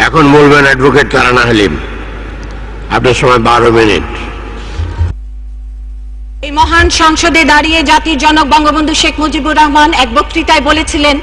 এখন বলবেন অ্যাডভোকেট তারানা হালিম। আপনার সময় 12 মিনিট। এই মহান সংসদে দাঁড়িয়ে জাতির জনক বঙ্গবন্ধু শেখ মুজিবুর রহমান এক বক্তৃতায় বলেছিলেন,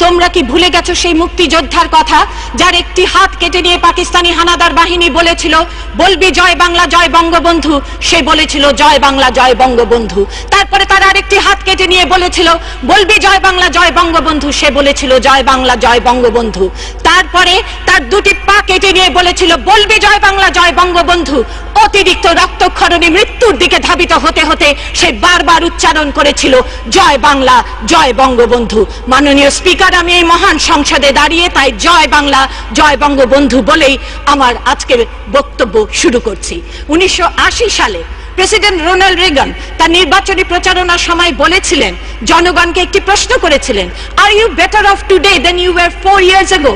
তোমরা কি ভুলে গেছো সেই মুক্তিযোদ্ধার কথা যার একটি হাত কেটে নিয়ে পাকিস্তানি হানাদার বাহিনী বলেছিল বলবি জয় বাংলা জয় বঙ্গবন্ধু, সে বলেছিল জয় বাংলা জয় বঙ্গবন্ধু। তারপরে তার আরেকটি হাত কেটে নিয়ে বলেছিল বলবি জয় বাংলা জয় বঙ্গবন্ধু, সে বলেছিল জয় বাংলা জয় বঙ্গবন্ধু। তারপরে তার দুটি পা কেটে নিয়ে বলেছিল বলবি জয় বাংলা জয় বঙ্গবন্ধু। অতিরিক্ত রক্তক্ষরণে মৃত্যুর দিকে ধাবিত হতে হতে সে বারবার উচ্চারণ করেছিল জয় বাংলা জয় বঙ্গবন্ধু। মাননীয় স্পিকার, আমি এই মহান সংসদে দাঁড়িয়ে তাই জয় বাংলা জয় বঙ্গবন্ধু বলেই আমার আজকের বক্তব্য শুরু করছি। 1980 সালে প্রেসিডেন্ট রোনাল্ড রেগান তার নির্বাচনী প্রচারণার সময় বলেছিলেন, জনগণকে একটি প্রশ্ন করেছিলেন, are you better off today than you were 4 years ago?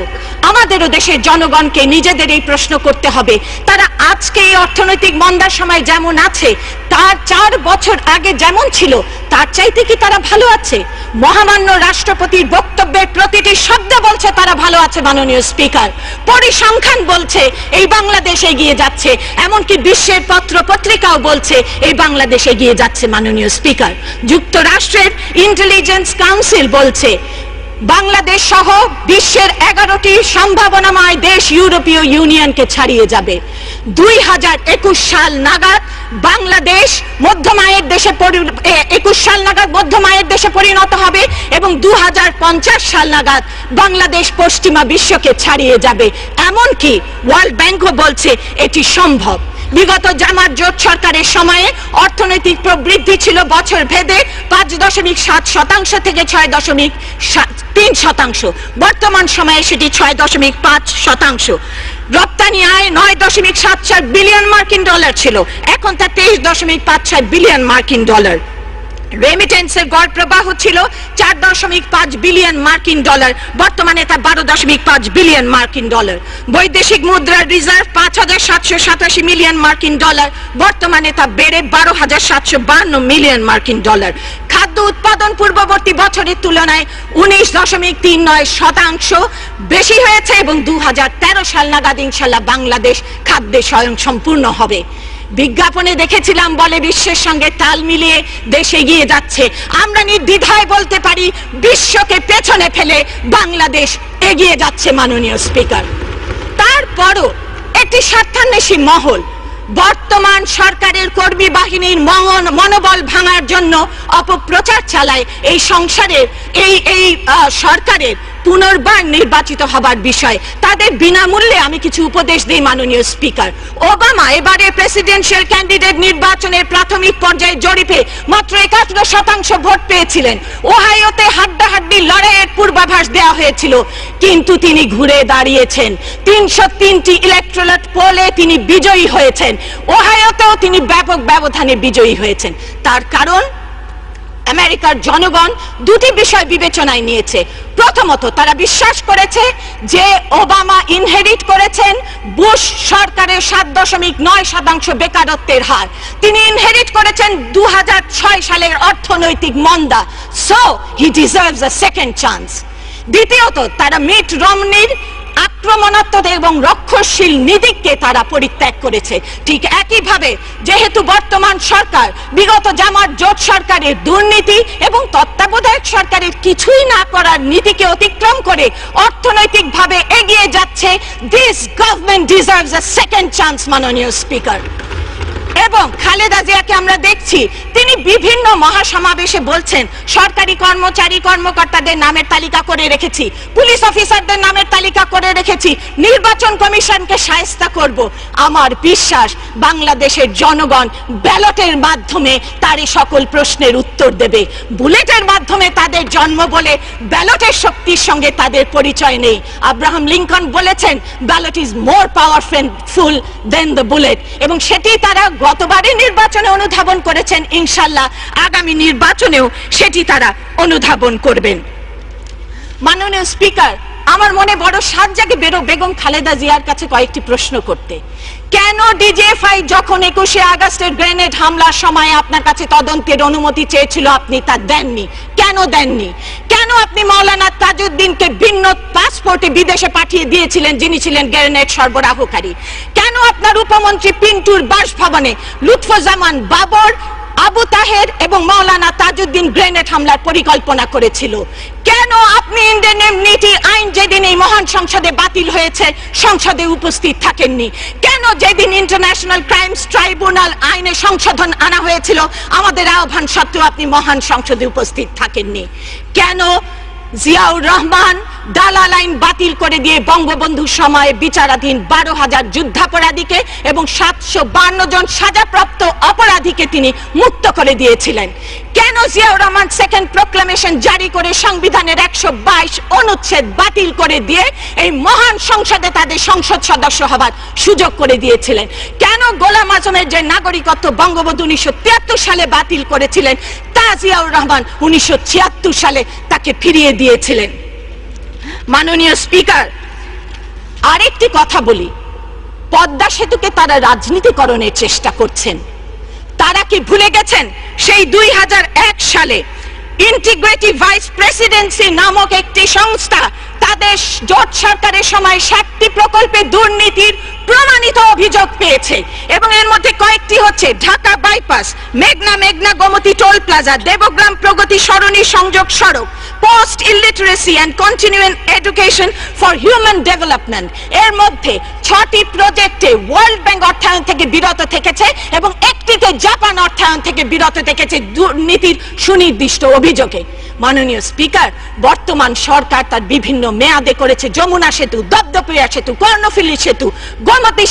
আমাদেরও দেশের জনগণকে নিজেদের এই প্রশ্ন করতে হবে, তারা আজকে এই অর্থনৈতিক মন্দার সময় যেমন আছে তার 4 বছর আগে যেমন ছিল তার চাইতে কি তারা ভালো আছে? মহামান্য রাষ্ট্রপতির বক্তব্যের প্রতিটি শব্দ বলছে তারা ভালো আছে। মাননীয় স্পিকার, পরিসংখ্যান বলছে এই বাংলাদেশ এগিয়ে যাচ্ছে, এমনকি বিশ্বের পত্র পত্রিকাও বলছে এই বাংলাদেশ এগিয়ে যাচ্ছে। মাননীয় স্পিকার, যুক্তরাষ্ট্রের ইন্টেলিজেন্স কাউন্সিল বলছে বাংলাদেশ সহ বিশ্বের 11টি সম্ভাবনাময় দেশ ইউরোপীয় ইউনিয়নকে ছাড়িয়ে যাবে। 2021 সাল নাগাদ বাংলাদেশ মধ্যমায়ের দেশে 21 সাল নাগাদ মধ্যমায়ের দেশে পরিণত হবে এবং 2050 সাল নাগাদ বাংলাদেশ পশ্চিমা বিশ্বকে ছাড়িয়ে যাবে। এমনকি ওয়ার্ল্ড ব্যাংকও বলছে এটি সম্ভব। বিগত জামাত জোট সরকারের সময়ে অর্থনৈতিক প্রবৃদ্ধি ছিল বছর ভেদে 5.7% থেকে 6.3%। বর্তমান সময়ে সেটি 6.5%। রপ্তানি আয় 9.74 বিলিয়ন মার্কিন ডলার ছিল, এখন তা 23.56 বিলিয়ন মার্কিন ডলার। রেমিটেন্সের গড় প্রবাহ ছিল 4.5 বিলিয়ন মার্কিন ডলার, বর্তমানে তা 12.5 বিলিয়ন মার্কিন ডলার। বৈদেশিক মুদ্রার রিজার্ভ 5,787 মিলিয়ন মার্কিন ডলার, বর্তমানে তা বেড়ে 12,752 মিলিয়ন মার্কিন ডলার। খাদ্য উৎপাদন পূর্ববর্তী বছরের তুলনায় 19.39% বেশি হয়েছে এবং 2013 সাল নাগাদ ইনশাল্লাহ বাংলাদেশ খাদ্যে স্বয়ংসম্পূর্ণ হবে। বিজ্ঞাপনে দেখেছিলাম বলে বিশ্বের সঙ্গে তাল মিলিয়ে দেশ এগিয়ে যাচ্ছে। আমরা নির্দ্বিধায় বলতে পারি বিশ্বকে পেছনে ফেলে বাংলাদেশ এগিয়ে যাচ্ছে। মাননীয় স্পিকার, তারপরও একটি স্বার্থান্বেষী মহল বর্তমান সরকারের কর্মী বাহিনীর মনোবল ভাঙার জন্য অপপ্রচার চালায় এই সংসারের এই সরকারের পুনর্বার নির্বাচিত হবার বিষয়। তাদের বিনামূল্যে আমি কিছু উপদেশ দিই। মাননীয় স্পিকার, ওবামা এবারে প্রেসিডেন্সিয়াল ক্যান্ডিডেট নির্বাচনের প্রাথমিক পর্যায়ে জরিপে মাত্র 71% ভোট পেয়েছিলেন। ওহাইওতে হাড্ডাহাড্ডি লড়াইয়ের পূর্বাভাস দেওয়া হয়েছিল, কিন্তু তিনি ঘুরে দাঁড়িয়েছেন। 303টি ইলেকট্রাল পোলে তিনি বিজয়ী হয়েছেন। ওহাইওতেও তিনি ব্যাপক ব্যবধানে বিজয়ী হয়েছেন। তার কারণ আমেরিকার জনগণ দুটি বিষয় বিবেচনায় নিয়েছে। প্রথমত, তারা বিশ্বাস করেছে যে ওবামা ইনহেরিট করেছেন বুশ সরকারের 7.9% বেকারত্বের হার। তিনি ইনহেরিট করেছেন 2006 সালের অর্থনৈতিক মন্দা। So he deserves a second chance. দ্বিতীয়ত, তারা মিট রমনির আক্রমণাত্মক এবং রক্ষণশীল নীতিকে তারা পরিত্যাগ করেছে। ঠিক একইভাবে যেহেতু বর্তমান সরকার বিগত জামাত জোট সরকারের দুর্নীতি এবং তত্ত্বাবধায়ক সরকারের কিছুই না করার নীতিকে অতিক্রম করে অর্থনৈতিকভাবে এগিয়ে যাচ্ছে, this government deserves a second chance. মাননীয় স্পিকার, এবং খালেদা জিয়াকে আমরা দেখছি তিনি বিভিন্ন মহাসমাবেশে বলছেন সরকারি কর্মচারী কর্মকর্তাদের নামের তালিকা করে রেখেছি, পুলিশ অফিসারদের নামের তালিকা করে রেখেছি, নির্বাচন কমিশনকে শায়েস্তা করব। আমার বিশ্বাস বাংলাদেশের জনগণ ব্যালটের মাধ্যমে তারই সকল প্রশ্নের উত্তর দেবে। বুলেটের মাধ্যমে তাদের জন্ম বলে ব্যালটের শক্তির সঙ্গে তাদের পরিচয় নেই। আব্রাহাম লিঙ্কন বলেছেন ballot is more powerful than the bullet, এবং সেটি তারা গতবারের নির্বাচনে অনুধাবন করেছেন। ইনশাল্লাহ আগামী নির্বাচনেও সেটি তারা অনুধাবন করবেন। মাননীয় স্পিকার, আমার মনে বড় সাত জাগে বেগম খালেদা জিয়ার কাছে কয়েকটি প্রশ্ন করতে। কেন ডিজিএফআই যখন 21শে আগস্টের গ্রেনেড হামলার সময় আপনার কাছে তদন্তের অনুমতি চেয়েছিল আপনি তা দেননি? কেন দেননি? কেন আপনি মাওলানা তাজউদ্দিনকে ভিন্ন পাসপোর্টে বিদেশে পাঠিয়ে দিয়েছিলেন, যিনি ছিলেন গ্রেনেড সরবরাহকারী? কেন আপনার উপমন্ত্রী পিন্টুর বাসভবনে লুৎফুজ্জামান বাবর, আবু তাহের এবং মাওলানা তাজউদ্দিন গ্রেনেড হামলার পরিকল্পনা করেছিল? কেন আপনি ইন্ডেমনিটি আইন যেদিন এই মহান সংসদে বাতিল হয়েছে সংসদে উপস্থিত থাকেননি? কেন যেদিন ইন্টারন্যাশনাল ক্রাইমস ট্রাইব্যুনাল আইনে সংশোধন আনা হয়েছিল আমাদের আহ্বান সত্ত্বেও আপনি মহান সংসদে উপস্থিত থাকেননি? কেন জিয়াউর রহমান দালাল আইন বাতিল করে দিয়ে বঙ্গবন্ধুর সময়ে বিচারাধীন 12,000 যুদ্ধাপরাধীকে এবং 752 জন সাজাপ্রাপ্ত অপরাধীকে তিনি মুক্ত করে দিয়েছিলেন? কেন জিয়াউর রহমান সেকেন্ড প্রোক্লামেশন জারি করে সংবিধানের 122 অনুচ্ছেদ বাতিল করে দিয়ে এই মহান সংসদে তাদের সংসদ সদস্য হবার সুযোগ করে দিয়েছিলেন? কেন গোলাম আজমের যে নাগরিকত্ব বঙ্গবন্ধু 1973 সালে বাতিল করেছিলেন তা জিয়াউর রহমান 1976 সালে তাকে ফিরিয়ে দিয়েছিলেন? মাননীয় স্পিকার, আরেকটি কথা বলি, পদ্মা সেতুকে তারা রাজনীতিকরণের চেষ্টা করছেন। তারা কি ভুলে গেছেন সেই 2001 সালে ইন্টিগ্রেটিভ ভাইস প্রেসিডেন্সি নামক একটি সংস্থা তাদের জোট সরকারের সময় 7টি প্রকল্পে দুর্নীতির প্রমাণিত অভিযোগ পেয়েছে এবং এর মধ্যে কয়েকটি হচ্ছে ঢাকা বাইপাস, মেঘনা গোমতী টোল প্লাজা, দেবগ্রাম প্রগতি সরণি সংযোগ সড়ক, post illiteracy and continuing education for human development. এর মধ্যে 6টি প্রজেক্টে ওয়ার্ল্ড ব্যাংক অর্থায়ন থেকে বিরত থেকেছে এবং একটিতে জাপান অর্থায়ন থেকে বিরত থেকেছে দুর্নীতির সুনির্দিষ্ট অভিযোগে। মাননীয় স্পিকার, বর্তমান সরকার তার বিভিন্ন মেয়াদে করেছে যমুনা সেতু, দপদপিয়া সেতু, কর্ণফুলী সেতু, গোমতী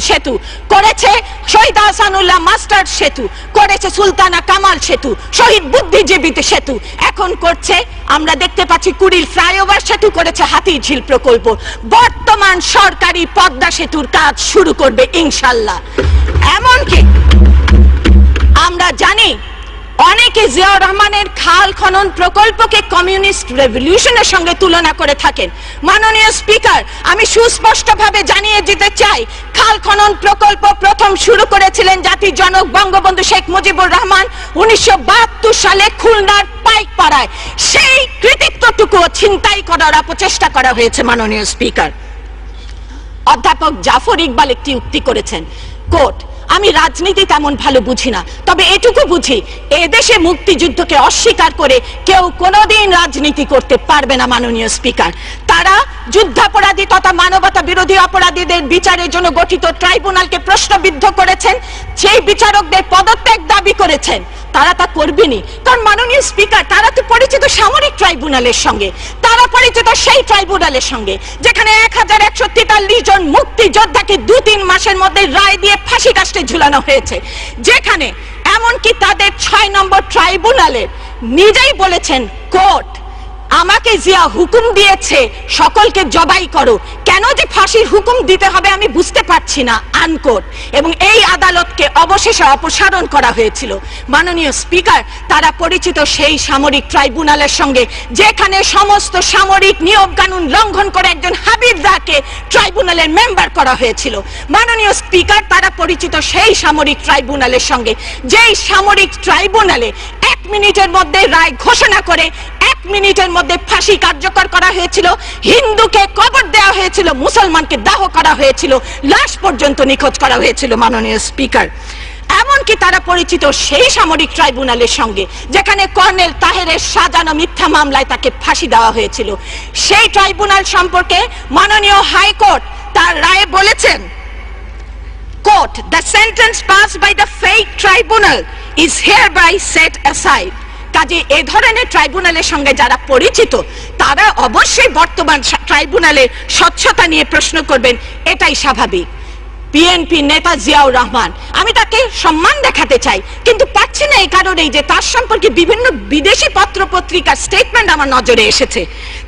সেতু করেছে, শহীদ আহসানুল্লাহ মাস্টার সেতু করেছে, সুলতানা কামাল সেতু, শহীদ বুদ্ধিজীবী সেতু এখন করছে, আমরা দেখতে পাচ্ছি কুড়িল ফ্লাইওভার সেতু করেছে, হাতিঝিল প্রকল্প। বর্তমান সরকারি পদ্মা সেতুর কাজ শুরু করবে ইনশাআল্লাহ। এমনকি আমরা জানি অনেকে জিয়াউর রহমানের খাল খনন প্রকল্পকে কমিউনিস্ট রেভলিউশনের সঙ্গে তুলনা করে থাকেন। মাননীয় স্পিকার, আমি সুস্পষ্টভাবে জানিয়ে দিতে চাই, খাল খনন প্রকল্প প্রথম শুরু করেছিলেন জাতির জনক বঙ্গবন্ধু শেখ মুজিবুর রহমান 1972 সালে খুলনার পাইকপাড়ায়। সেই কৃতিত্বটুকু ছিনতাই করার অপচেষ্টা করা হয়েছে। মাননীয় স্পিকার, অধ্যাপক জাফর ইকবাল একটি উক্তি করেছেন, কোট, আমি রাজনীতি তেমন ভালো বুঝি না, তবে এটুকু বুঝি এদেশে মুক্তিযুদ্ধকে অস্বীকার করে কেউ কোনোদিন রাজনীতি করতে পারবে না। মাননীয় স্পিকার, তারা যুদ্ধাপরাধী তথা মানবতা বিরোধী অপরাধীদের বিচারের জন্য গঠিত ট্রাইব্যুনালকে প্রশ্নবিদ্ধ করেছেন, সেই বিচারকদের পদত্যাগ দাবি করেছেন। তারা তা করবেনি, কারণ মাননীয় স্পিকার, তারা তো পরিচিত সামরিক ট্রাইব্যুনালের সঙ্গে, তারা পরিচিত সেই ট্রাইব্যুনালের সঙ্গে যেখানে 1143 জন মুক্তিযোদ্ধাকে 2-3 মাসের মধ্যে রায় দিয়ে ফাঁসি কাস্টে ঝুলানো হয়েছে, যেখানে এমনকি তাদের 6 নম্বর ট্রাইব্যুনালের নিজেই বলেছেন, কোর্ট আমাকে জিয়া হুকুম দিয়েছে সকলকে জবাই করো, কেন যে ফাঁসির হুকুম দিতে হবে আমি বুঝতে পারছি না, আনকোট। এবং এই আদালতকে অবশেষে অপসারণ করা হয়েছিল। মাননীয় স্পিকার, তারা পরিচিত সেই সামরিক ট্রাইব্যুনালের সঙ্গে যেখানে সমস্ত সামরিক নিয়ম কানুন লঙ্ঘন করে একজন হাবিবদাকে ট্রাইব্যুনালের মেম্বার করা হয়েছিল। মাননীয় স্পিকার, তারা পরিচিত সেই সামরিক ট্রাইব্যুনালের সঙ্গে যেই সামরিক ট্রাইব্যুনালে 1 মিনিটের মধ্যে রায় ঘোষণা করে 1 মিনিটের মধ্যে ফাঁসি কার্যকর করা হয়েছিল, হিন্দুকে কবর দেওয়া হয়েছিল, মুসলমানকে দাহ করা হয়েছিল, লাশ পর্যন্ত নিখোঁজ করা হয়েছিল। মাননীয় স্পিকার, এমনকি তারা পরিচিত সেই সামরিক ট্রাইব্যুনালের সঙ্গে যেখানে কর্নেল তাহেরের সাজানো মিথ্যা মামলায় তাকে ফাঁসি দেওয়া হয়েছিল। সেই ট্রাইব্যুনাল সম্পর্কে মাননীয় হাইকোর্ট তার রায়ে বলেছেন, court, the sentence passed by the fake tribunal is hereby set aside. কাজে এ ধরনের ট্রাইব্যুনালের সঙ্গে যারা পরিচিত তারা অবশ্যই বর্তমান ট্রাইব্যুনালের স্বচ্ছতা নিয়ে প্রশ্ন করবেন, এটাই স্বাভাবিক। বিএনপি নেতা জিয়াউর রহমান, আমি তাকে সম্মান দেখাতে চাই, কিন্তু পাচ্ছি না এই কারণেই যে তার সম্পর্কে বিভিন্ন বিদেশি পত্র পত্রিকার স্টেটমেন্ট আমার নজরে এসেছে।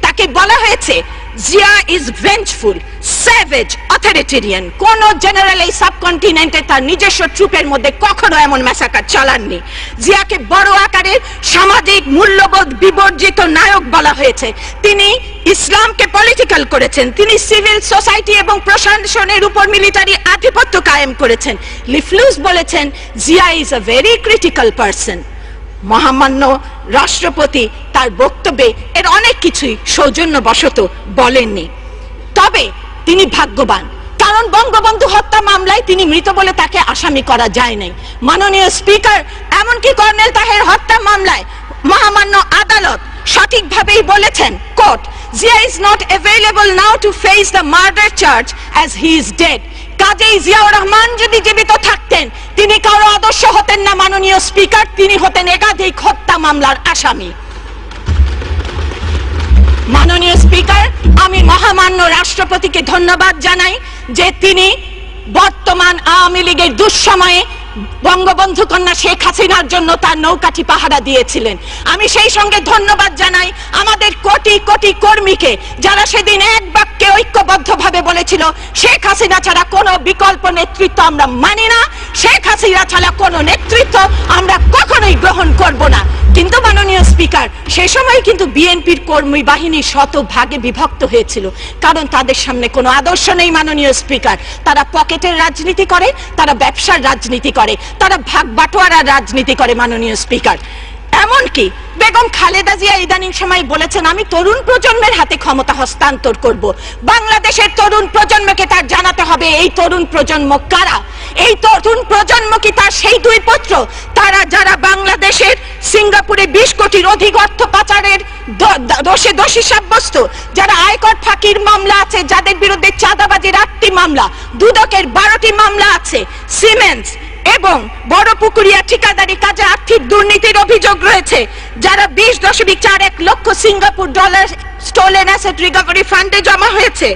তাকে বলা হয়েছে জিয়া ইজ ভেঞ্জফুল, স্যাভেজ, অথরিটেরিয়ান। কোন জেনারেল এই সাবকন্টিনেন্টে তার নিজস্ব ট্রুপের মধ্যে কখনো এমন ম্যাসাকার চালাননি। জিয়াকে বড় আকারের সামাজিক মূল্যবোধ বিবর্জিত নায়ক বলা হয়েছে। তিনি ইসলামকে পলিটিক্যাল করেছেন, তিনি সিভিল সোসাইটি এবং প্রশাসনের উপর মিলিটারি আধিপত্য কায়েম করেছেন। লিফলুস বলেছেন Zia is a very critical person. মহামান্য রাষ্ট্রপতি তার বক্তব্যে এর অনেক কিছুই সৌজন্যবশত বলেননি। তবে তিনি ভাগ্যবান, কারণ বঙ্গবন্ধু হত্যা মামলায় তিনি মৃত বলে তাকে আসামি করা যায় নাই। মাননীয় স্পিকার, এমনকি কর্নেল তাহের হত্যা মামলায় মহামান্য আদালত সঠিকভাবেই বলেছেন, court, Zia is not available now to face the murder charge as he is dead. কাজেই জিয়াউর রহমান যদি জীবিত থাকতেন তিনি কারো আদর্শ হতেন না মাননীয় স্পিকার, তিনি হতেন একাধিক হত্যা মামলার আসামি। মাননীয় স্পিকার, আমি মহামান্য রাষ্ট্রপতিকে ধন্যবাদ জানাই যে তিনি বর্তমান আওয়ামী লীগের দুঃসময়ে বঙ্গবন্ধু কন্যা শেখ হাসিনার জন্য তার নৌকাটি পাহারা দিয়েছিলেন। আমি সেই সঙ্গে ধন্যবাদ জানাই আমাদের কোটি কোটি কর্মীকে, যারা সেদিন এক বাক্যে ঐক্যবদ্ধভাবে বলেছিল শেখ হাসিনা ছাড়া কোনো বিকল্প নেতৃত্ব আমরা মানি না, শেখ হাসিনা ছাড়া কোনো নেতৃত্ব আমরা কখনোই গ্রহণ করব না। কিন্তু মাননীয় স্পিকার, সে সময় কিন্তু বিএনপির কর্মী বাহিনী শতভাগে বিভক্ত হয়েছিল, কারণ তাদের সামনে কোনো আদর্শ নেই মাননীয় স্পিকার। তারা পকেটের রাজনীতি করে, তারা ব্যবসার রাজনীতি করে, তারা ভাগ বাটোয়ারার রাজনীতি করে মাননীয় স্পিকার। এমনকি বেগম খালেদা জিয়া ইদানিং সময় বলেছেন আমি তরুণ প্রজন্মের হাতে ক্ষমতা হস্তান্তর করব। বাংলাদেশের তরুণ প্রজন্মকে তার জানাতে হবে এই তরুণ প্রজন্ম কারা। এই তরুণ প্রজন্ম কি তার সেই দুই পুত্র তারা যারা বাংলাদেশের সিঙ্গাপুরে 20 কোটির অধিক অর্থ পাচারের দোষে দোষী সাব্যস্ত, যারা আয়কর ফাঁকির মামলা আছে, যাদের বিরুদ্ধে চাঁদাবাজির 8টি মামলা, দুদকের 12টি মামলা আছে, সিমেন্স এবং বড়পুকুরিয়া ঠিকাদারি কাজে আর্থিক দুর্নীতির অভিযোগ রয়েছে, যারা 20.41 লক্ষ Singapore dollar stolen asset recovery ফান্ডে জমা হয়েছে,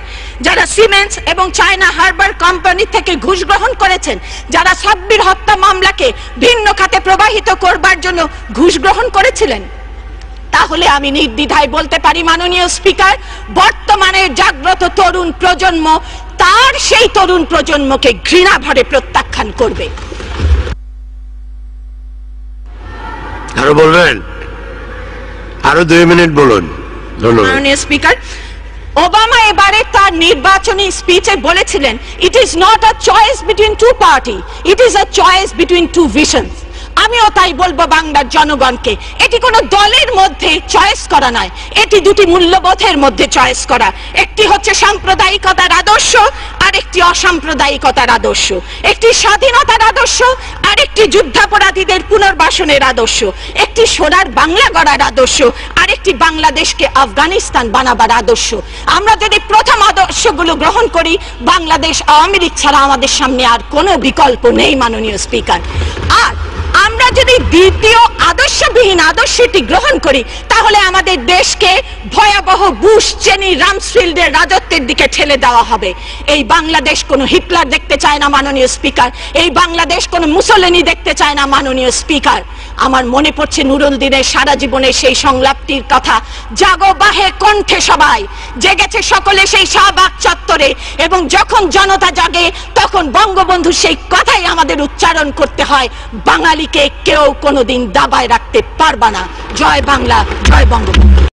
যারা সিমেন্স এবং চায়না হারবার কোম্পানি থেকে ঘুষ গ্রহণ করেছেন, যারা সাব্বির হত্যা মামলাকে ভিন্ন খাতে প্রবাহিত করবার জন্য ঘুষ গ্রহণ করেছিলেন। তাহলে আমি নির্দ্বিধায় বলতে পারি মাননীয় স্পিকার, বর্তমানের জাগ্রত তরুণ প্রজন্ম তার সেই তরুণ প্রজন্মকে ঘৃণা ভরে প্রত্যাখ্যান করবে। আরো বলবেন? আরো 2 মিনিট বলুন। ধন্যবাদ মাননীয় স্পিকার, ওবামা এবারে তার নির্বাচনী স্পিচে বলেছিলেন it is not a choice between two party, it is a choice between two visions. আমিও তাই বলবো বাংলার জনগণকে, এটি কোনো দলের মধ্যে চয়েস করা নয়, এটি দুটি মূল্যবোধের মধ্যে চয়েস করা। একটি হচ্ছে সাম্প্রদায়িকতার আদর্শ আর একটি অসাম্প্রদায়িকতার আদর্শ, একটি স্বাধীনতার আদর্শ আর একটি যুদ্ধাপরাধীদের পুনর্বাসনের আদর্শ, একটি সোনার বাংলা গড়ার আদর্শ আর একটি বাংলাদেশকে আফগানিস্তান বানাবার আদর্শ। আমরা যদি প্রথম আদর্শগুলো গ্রহণ করি, বাংলাদেশ আওয়ামী লীগ ছাড়া আমাদের সামনে আর কোনো বিকল্প নেই মাননীয় স্পিকার। আর আমরা যদি দ্বিতীয় আদর্শবিহীন আদর্শটি গ্রহণ করি, তাহলে আমাদের দেশকে ভয়াবহ বুশ, চেনি, রামসফিল্ডের রাজত্বের দিকে ঠেলে দেওয়া হবে। এই বাংলাদেশ কোনো হিটলার দেখতে চায় না মাননীয় স্পিকার, এই বাংলাদেশ কোনো মুসলিনি দেখতে চায় না মাননীয় স্পিকার। আমার মনে পড়ছে নুরুল দিনের সারা জীবনের সেই সংলাপটির কথা, জাগো বাহে কণ্ঠে সবাই, জেগেছে সকলে সেই শাহবাগ চত্বরে, এবং যখন জনতা জাগে তখন বঙ্গবন্ধু সেই কথাই আমাদের উচ্চারণ করতে হয়, বাঙালিকে কেউ কোনোদিন দাবায় রাখতে পারবে না। জয় বাংলা, জয় বঙ্গবন্ধু।